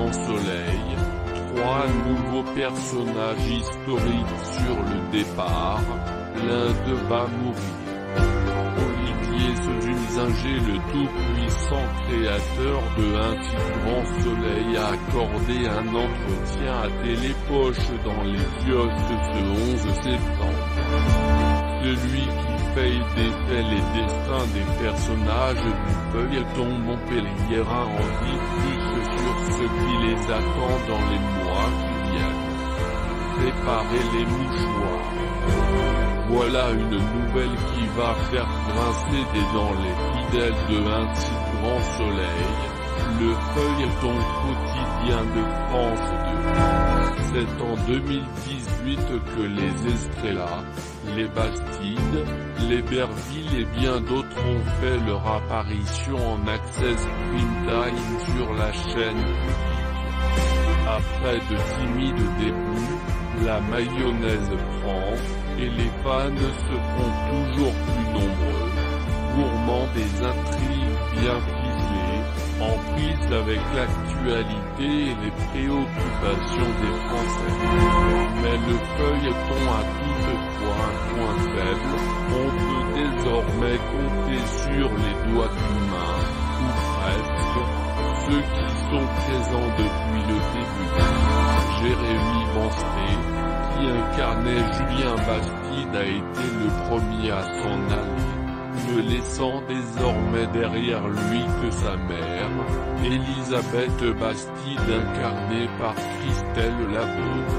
Grand Soleil, 3 nouveaux personnages historiques sur le départ, l'un d'eux va mourir. Olivier Sesulzinger, le tout-puissant créateur de Un si grand soleil, a accordé un entretien à Télépoche dans les kiosques ce 11 septembre. Celui qui fait et défait les destins des personnages du feuilleton montpelliérain en dit plus sur ce qui les attend dans les mois qui viennent. Préparez les mouchoirs. Voilà une nouvelle qui va faire grincer des dents les fidèles de Un si grand soleil, le feuilleton quotidien de France 2. C'est en 2018 que les Estrella, les Bastides, les Berville et bien d'autres ont fait leur apparition en Access Prime Time sur la chaîne. Après de timides débuts, la mayonnaise prend, et les fans se font toujours plus nombreux, gourmands des intrigues bien ficelées, en prise avec l'actualité et les préoccupations des Français. Mais le feuilleton a toutefois un point faible, on peut désormais compter sur les doigts d'une main, ou presque, ceux qui sont présents depuis le début. Jérémy Banstré, qui incarnait Julien Bastide, a été le premier à s'en aller, ne laissant désormais derrière lui que sa mère, Elisabeth Bastide, incarnée par Christelle Labaude.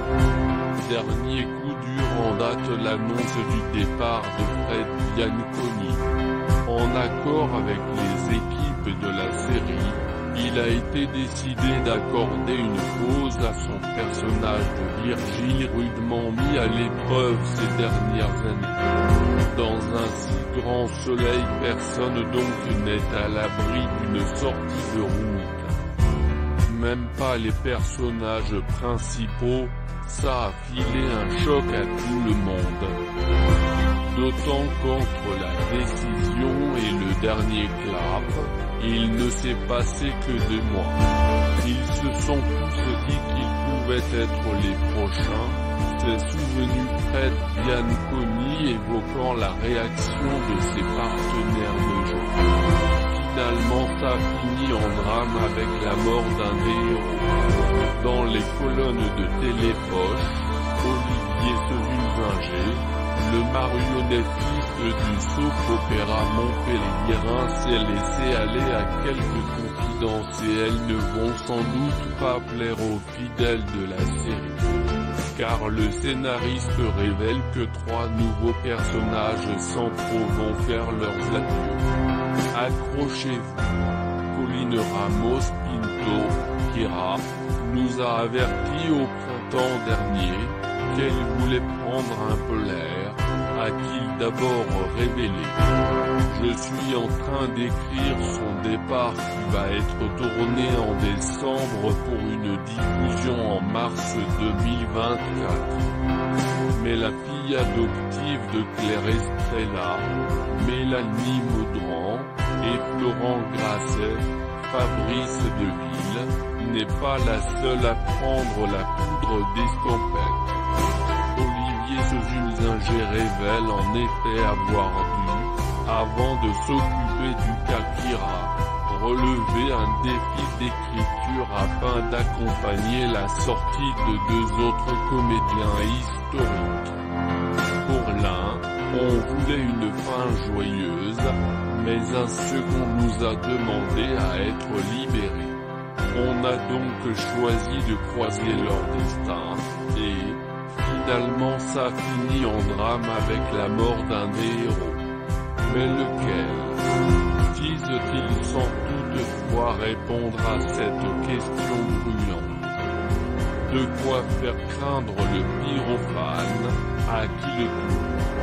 Dernier coup dur en date, l'annonce du départ de Fred Bianconi. En accord avec les équipes de la série, il a été décidé d'accorder une pause à son personnage de Virgile, rudement mis à l'épreuve ces dernières années. Dans Un si grand soleil, personne donc n'est à l'abri d'une sortie de route. Même pas les personnages principaux, ça a filé un choc à tout le monde. D'autant qu'entre la décision et le dernier clap, il ne s'est passé que 2 mois. Ils se sont tous dit qu'ils pouvaient être les prochains, s'est souvenu Fred Bianconi évoquant la réaction de ses partenaires de jeu. Finalement ça finit en drame avec la mort d'un des héros. Dans les colonnes de Télépoche, Olivier Sesulzinger, le marionnettiste du soap-opéra montpelliérain, s'est laissé aller à quelques confidences et elles ne vont sans doute pas plaire aux fidèles de la série. Car le scénariste révèle que 3 nouveaux personnages centraux vont faire leurs adieux. Accrochez-vous. Pauline Ramos-Pinto, Kira, nous a averti au printemps dernier qu'elle voulait prendre un peu l'air, a-t-il d'abord révélé. Je suis en train d'écrire son départ qui va être tourné en décembre pour une diffusion en mars 2024. Mais la fille adoptive de Claire Estrella, Mélanie Maudran, et Florent Grasset, Fabrice Deville, n'est pas la seule à prendre la poudre d'escampette. Olivier Sesulzinger révèle en effet avoir dû, avant de s'occuper du cas Kira, relever un défi d'écriture afin d'accompagner la sortie de 2 autres comédiens historiques. Pour l'un, on voulait une fin joyeuse, mais un second nous a demandé à être libérés. On a donc choisi de croiser leur destin, et, finalement ça finit en drame avec la mort d'un des héros. Mais lequel? Disent-ils sans toutefois répondre à cette question brûlante. De quoi faire craindre le pire aux fans, à qui le tour.